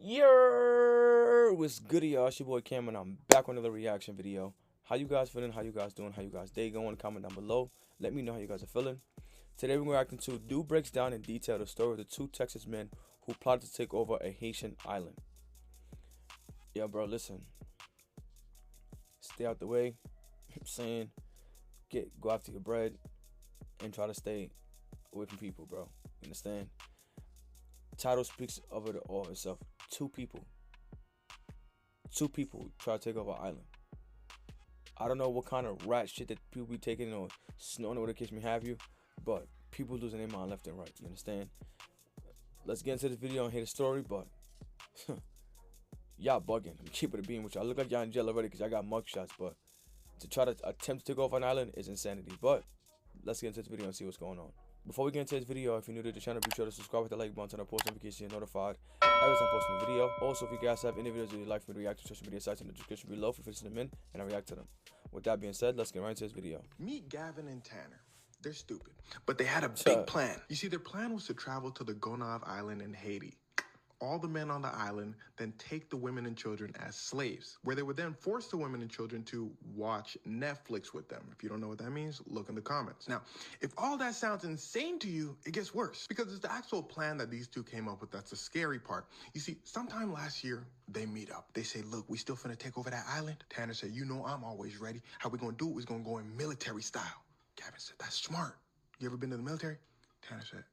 Yo, what's good, y'all? It's your boy Cameron. I'm back with another reaction video. How you guys feeling? How you guys doing? How you guys day going? Comment down below. Let me know how you guys are feeling. Today we're reacting to Do breaks down in detail the story of the two Texas men who plotted to take over a Haitian island. Yeah, bro, listen. Stay out the way. I'm saying, go after your bread and try to stay away from people, bro. You understand? Title speaks of it all itself. Two people try to take over an island. I don't know what kind of rat shit that people be taking or snoring or the case may have you, but people losing their mind left and right. You understand? Let's get into this video and hear the story, but y'all bugging. I'm keeping it being with y'all. I look like y'all in jail already because y'all got mugshots, but to try to attempt to take over an island is insanity. But let's get into this video and see what's going on. Before we get into this video, if you're new to the channel, be sure to subscribe with the like button, turn on post notifications, you're notified every time I post a new video. Also, if you guys have any videos that you'd like for me to react to, social media sites in the description below for fitting them in, and I react to them. With that being said, let's get right into this video. Meet Gavin and Tanner. They're stupid, but they had a big plan. You see, their plan was to travel to the Gonave Island in Haiti. All the men on the island, then take the women and children as slaves, where they would then force the women and children to watch Netflix with them. If you don't know what that means, look in the comments. Now, if all that sounds insane to you, it gets worse, because it's the actual plan that these two came up with that's the scary part. You see, sometime last year, they meet up. They say, look, we still finna take over that island. Tanner said, you know I'm always ready. How we gonna do it? We're gonna go in military style. Gavin said, that's smart. You ever been to the military? Tanner said,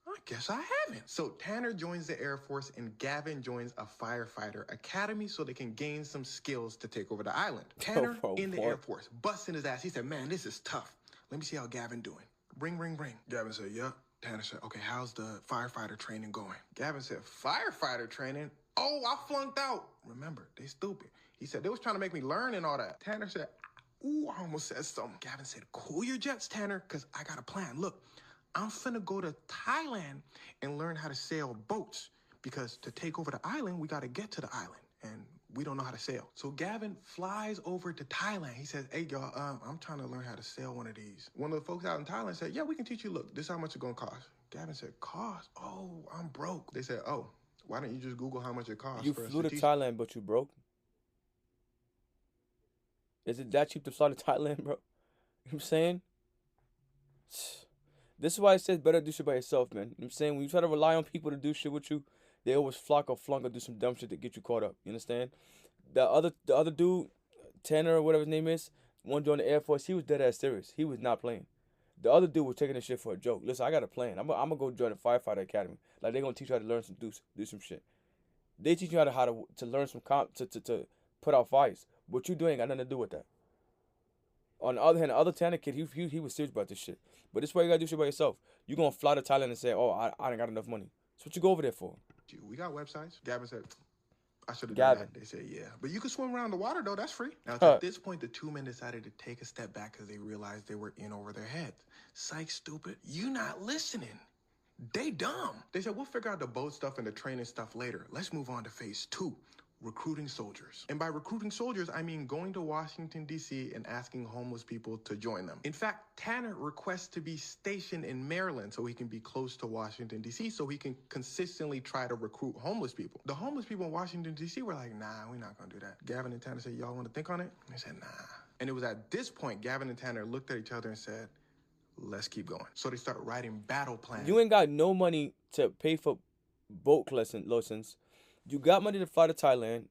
I guess I haven't. So Tanner joins the Air Force and Gavin joins a firefighter academy so they can gain some skills to take over the island. Tanner in the Air Force, busting his ass. He said, man, this is tough. Let me see how Gavin doing. Ring, ring, ring. Gavin said, yeah. Tanner said, okay, how's the firefighter training going? Gavin said, firefighter training? Oh, I flunked out. Remember, they stupid. He said, they was trying to make me learn and all that. Tanner said, ooh, I almost said something. Gavin said, cool your jets, Tanner, because I got a plan. Look, I'm finna go to Thailand and learn how to sail boats, because to take over the island, we gotta get to the island, and we don't know how to sail. So Gavin flies over to Thailand. He says, hey, y'all, I'm trying to learn how to sail one of these. One of the folks out in Thailand said, yeah, we can teach you. Look, this is how much it's gonna cost. Gavin said, cost? Oh, I'm broke. They said, oh, why don't you just Google how much it costs? You flew to Thailand, but you broke? Is it that cheap to fly to Thailand, bro? You know what I'm saying? This is why it says better do shit by yourself, man. You know what I'm saying? When you try to rely on people to do shit with you, they always flock or flunk or do some dumb shit to get you caught up. You understand? The other dude, Tanner or whatever his name is, one joined the Air Force, he was dead ass serious. He was not playing. The other dude was taking this shit for a joke. Listen, I got a plan. I'm gonna go join the firefighter academy. Like, they're gonna teach you how to learn do some shit. They teach you how to learn some to put out fires. What you doing ain't got nothing to do with that. On the other hand, the other Tanner kid, he was serious about this shit. But this is why you gotta do shit by yourself. You gonna fly to Thailand and say, oh, I ain't got enough money. That's what you go over there for. We got websites. Gavin said, I should have done that. They said, yeah. But you can swim around the water, though. That's free. Now, at this point, the two men decided to take a step back because they realized they were in over their heads. Psych, stupid. You not listening. They dumb. They said, we'll figure out the boat stuff and the training stuff later. Let's move on to phase 2. Recruiting soldiers. And by recruiting soldiers, I mean going to Washington, D.C. and asking homeless people to join them. In fact, Tanner requests to be stationed in Maryland so he can be close to Washington, D.C. so he can consistently try to recruit homeless people. The homeless people in Washington, D.C. were like, nah, we're not gonna do that. Gavin and Tanner said, y'all want to think on it? And they said, nah. And it was at this point, Gavin and Tanner looked at each other and said, let's keep going. So they start writing battle plans. You ain't got no money to pay for boat lessons. You got money to fly to Thailand.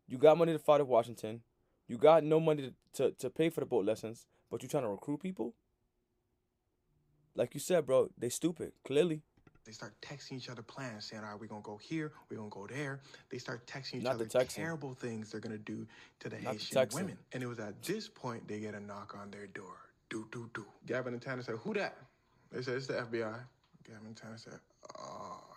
You got money to fly to Washington. You got no money to pay for the boat lessons, but you trying to recruit people? Like you said, bro, they stupid, clearly. They start texting each other plans, saying, all right, we're going to go here, we're going to go there. They start texting each other terrible things they're going to do to the Haitian women. And it was at this point they get a knock on their door. Do. Gavin and Tanner said, who that? They said, it's the FBI. Gavin and Tanner said,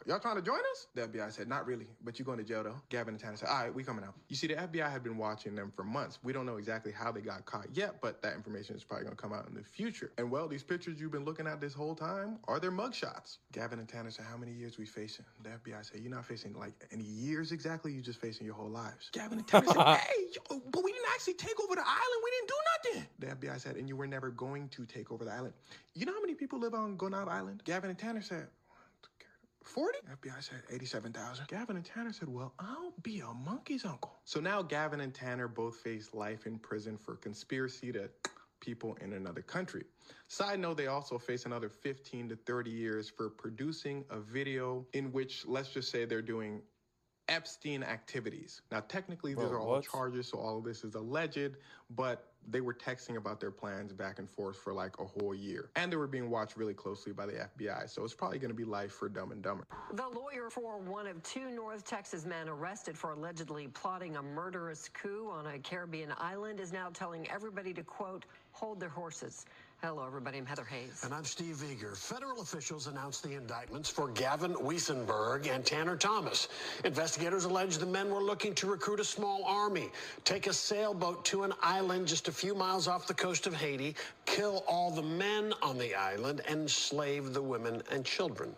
y'all trying to join us? The FBI said, not really, but you're going to jail, though. Gavin and Tanner said, all right, we coming out. You see, the FBI had been watching them for months. We don't know exactly how they got caught yet, but that information is probably going to come out in the future. And, well, these pictures you've been looking at this whole time are their mugshots. Gavin and Tanner said, how many years we facing? The FBI said, you're not facing, like, any years exactly. You're just facing your whole lives. Gavin and Tanner said, hey, but we didn't actually take over the island. We didn't do nothing. The FBI said, and you were never going to take over the island. You know how many people live on Gonave Island? Gavin and Tanner said, 40? FBI said 87,000. Gavin and Tanner said, well, I'll be a monkey's uncle. So now Gavin and Tanner both face life in prison for conspiracy to people in another country. Side note, they also face another 15 to 30 years for producing a video in which, let's just say, they're doing Epstein activities. Now, technically, these are all charges, so all of this is alleged, but they were texting about their plans back and forth for like a whole year. And they were being watched really closely by the FBI, so it's probably going to be life for Dumb and Dumber. The lawyer for one of two North Texas men arrested for allegedly plotting a murderous coup on a Caribbean island is now telling everybody to, quote, hold their horses. Hello, everybody. I'm Heather Hayes. And I'm Steve Eager. Federal officials announced the indictments for Gavin Weisenberg and Tanner Thomas. Investigators allege the men were looking to recruit a small army, take a sailboat to an island just a few miles off the coast of Haiti, kill all the men on the island, and enslave the women and children.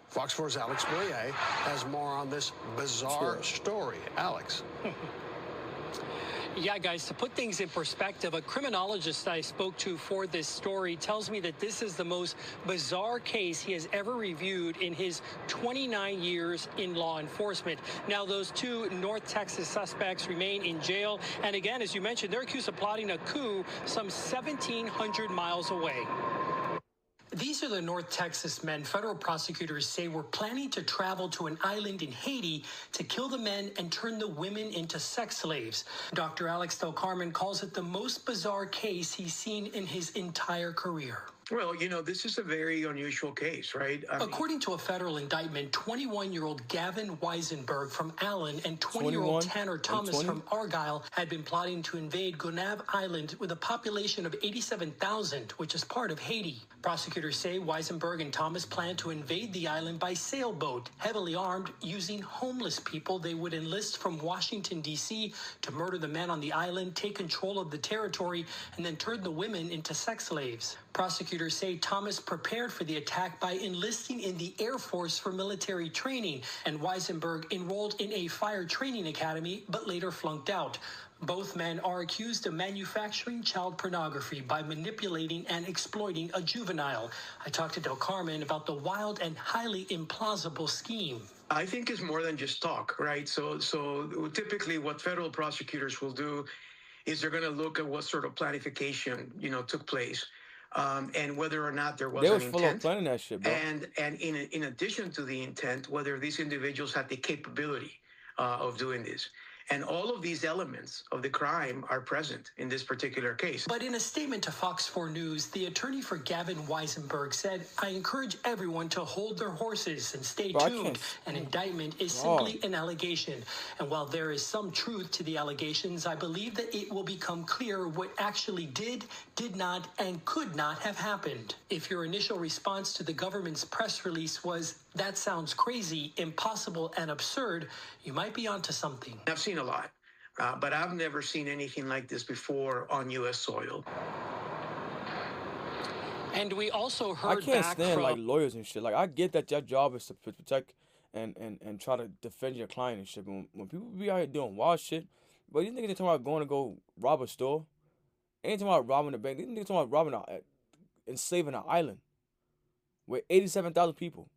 Fox 4's Alex Boyer has more on this bizarre story. Alex. Yeah, guys, to put things in perspective, a criminologist I spoke to for this story tells me that this is the most bizarre case he has ever reviewed in his 29 years in law enforcement. Now, those two North Texas suspects remain in jail. And again, as you mentioned, they're accused of plotting a coup some 1,700 miles away. These are the North Texas men federal prosecutors say were planning to travel to an island in Haiti to kill the men and turn the women into sex slaves. Dr. Alex Del Carmen calls it the most bizarre case he's seen in his entire career. Well, you know, this is a very unusual case, right? According to a federal indictment, 21-year-old Gavin Weisenberg from Allen and 20-year-old Tanner Thomas from Argyle had been plotting to invade Gonave Island with a population of 87,000, which is part of Haiti. Prosecutors say Weisenberg and Thomas planned to invade the island by sailboat, heavily armed, using homeless people they would enlist from Washington, D.C. to murder the men on the island, take control of the territory, and then turn the women into sex slaves. Prosecutors say Thomas prepared for the attack by enlisting in the Air Force for military training, and Weisenberg enrolled in a fire training academy, but later flunked out. Both men are accused of manufacturing child pornography by manipulating and exploiting a juvenile. I talked to Del Carmen about the wild and highly implausible scheme. I think it's more than just talk, right? So typically what federal prosecutors will do is they're going to look at what sort of planification, took place. And whether or not there was an intent, planning that shit, bro. and in addition to the intent, whether these individuals had the capability of doing this. And all of these elements of the crime are present in this particular case. But in a statement to Fox 4 News, the attorney for Gavin Weisenberg said, I encourage everyone to hold their horses and stay tuned. An indictment is simply an allegation. And while there is some truth to the allegations, I believe that it will become clear what actually did not, and could not have happened. If your initial response to the government's press release was, that sounds crazy, impossible, and absurd, you might be onto something. I've seen a lot, but I've never seen anything like this before on U.S. soil. And we also heard I can't stand like lawyers and shit. Like, I get that your job is to protect and try to defend your client and shit. But when people be out here doing wild shit, but these niggas talking about going to go rob a store. Ain't talking about robbing a bank. These niggas talking about enslaving an island with 87,000 people.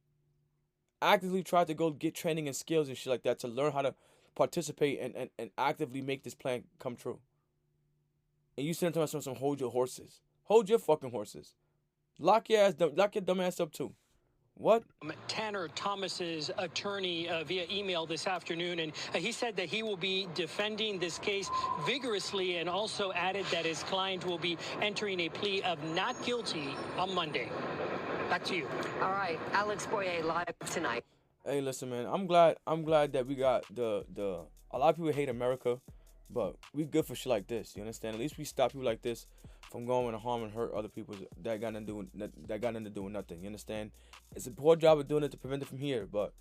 Actively tried to go get training and skills and shit like that to learn how to participate and actively make this plan come true. And you sitting there some hold your horses. Hold your fucking horses. Lock your dumb ass up too. What? Tanner Thomas's attorney via email this afternoon, and he said that he will be defending this case vigorously, and also added that his client will be entering a plea of not guilty on Monday. Back to you. All right, Alex Boyer live tonight. Hey, listen, man. I'm glad that we got the. A lot of people hate America, but we good for shit like this. You understand? At least we stop people like this from going to harm and hurt other people that got nothing to do with nothing. You understand? It's a poor job of doing it to prevent it from here, but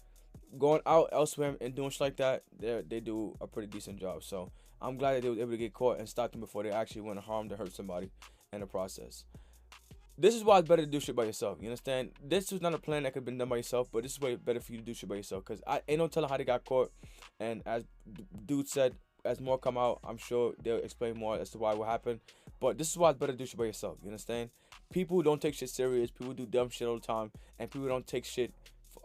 going out elsewhere and doing shit like that, they do a pretty decent job. So I'm glad that they were able to get caught and stop them before they actually went to harm to hurt somebody in the process. This is why it's better to do shit by yourself. You understand? This was not a plan that could have been done by yourself, but this is way better for you to do shit by yourself. Because I ain't no telling how they got caught. And as dude said, as more come out, I'm sure they'll explain more as to why what happened. But this is why it's better to do shit by yourself. You understand? People don't take shit serious. People do dumb shit all the time. And people don't take shit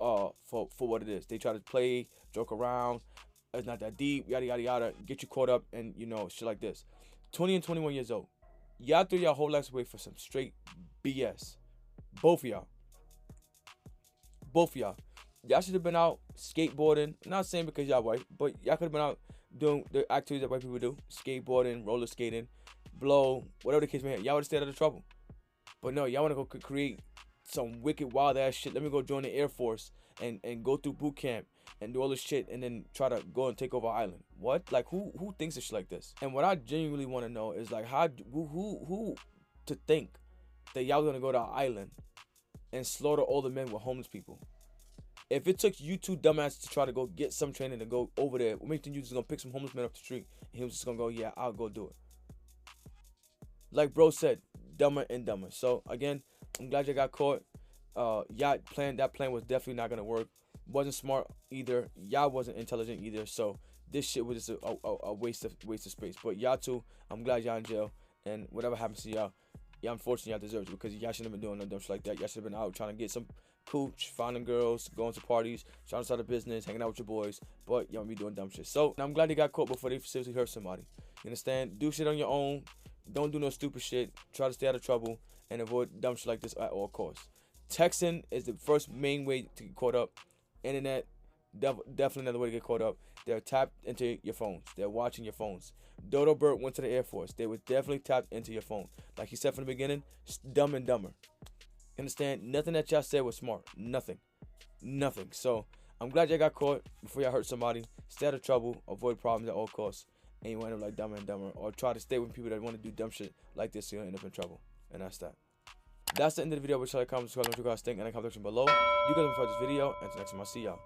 for what it is. They try to play, joke around. It's not that deep, yada yada yada. Get you caught up, and you know, shit like this. 20 and 21 years old. Y'all threw y'all whole lives away for some straight BS. Both of y'all. Both of y'all. Y'all should have been out skateboarding. I'm not saying because y'all white, but y'all could have been out doing the activities that white people do. Skateboarding, roller skating, blow, whatever the case may be. Y'all would have stayed out of trouble. But no, y'all want to go create some wicked wild ass shit. Let me go join the Air Force and go through boot camp and do all this shit and then try to go and take over an island. What? Like who thinks of shit like this? And what I genuinely want to know is like who to think that y'all gonna go to an island and slaughter all the men with homeless people. If it took you two dumbasses to try to go get some training to go over there, what makes you just gonna pick some homeless men off the street and he was just gonna go, yeah, I'll go do it. Like bro said, dumber and dumber. So again, I'm glad you got caught. That plan was definitely not gonna work. Wasn't smart either. Y'all wasn't intelligent either. So this shit was just a waste of space. But y'all too, I'm glad y'all in jail. And whatever happens to y'all, unfortunately y'all deserve it because y'all shouldn't have been doing no dumb shit like that. Y'all should have been out trying to get some cooch, finding girls, going to parties, trying to start a business, hanging out with your boys. But y'all be doing dumb shit. So I'm glad they got caught before they seriously hurt somebody. You understand? Do shit on your own. Don't do no stupid shit. Try to stay out of trouble and avoid dumb shit like this at all costs. Texting is the first main way to get caught up. Internet, definitely another way to get caught up. They're tapped into your phones. They're watching your phones. Dodo Bird went to the Air Force. They were definitely tapped into your phone. Like he said from the beginning, dumb and dumber. Understand? Nothing that y'all said was smart. Nothing. So I'm glad y'all got caught before y'all hurt somebody. Stay out of trouble. Avoid problems at all costs. And you end up like dumber and dumber. Or try to stay with people that want to do dumb shit like this so you don't end up in trouble. And that's that. That's the end of the video. Make sure to comment, subscribe, what you guys think in the comment section below. You guys enjoyed this video, and until next time, I'll see y'all.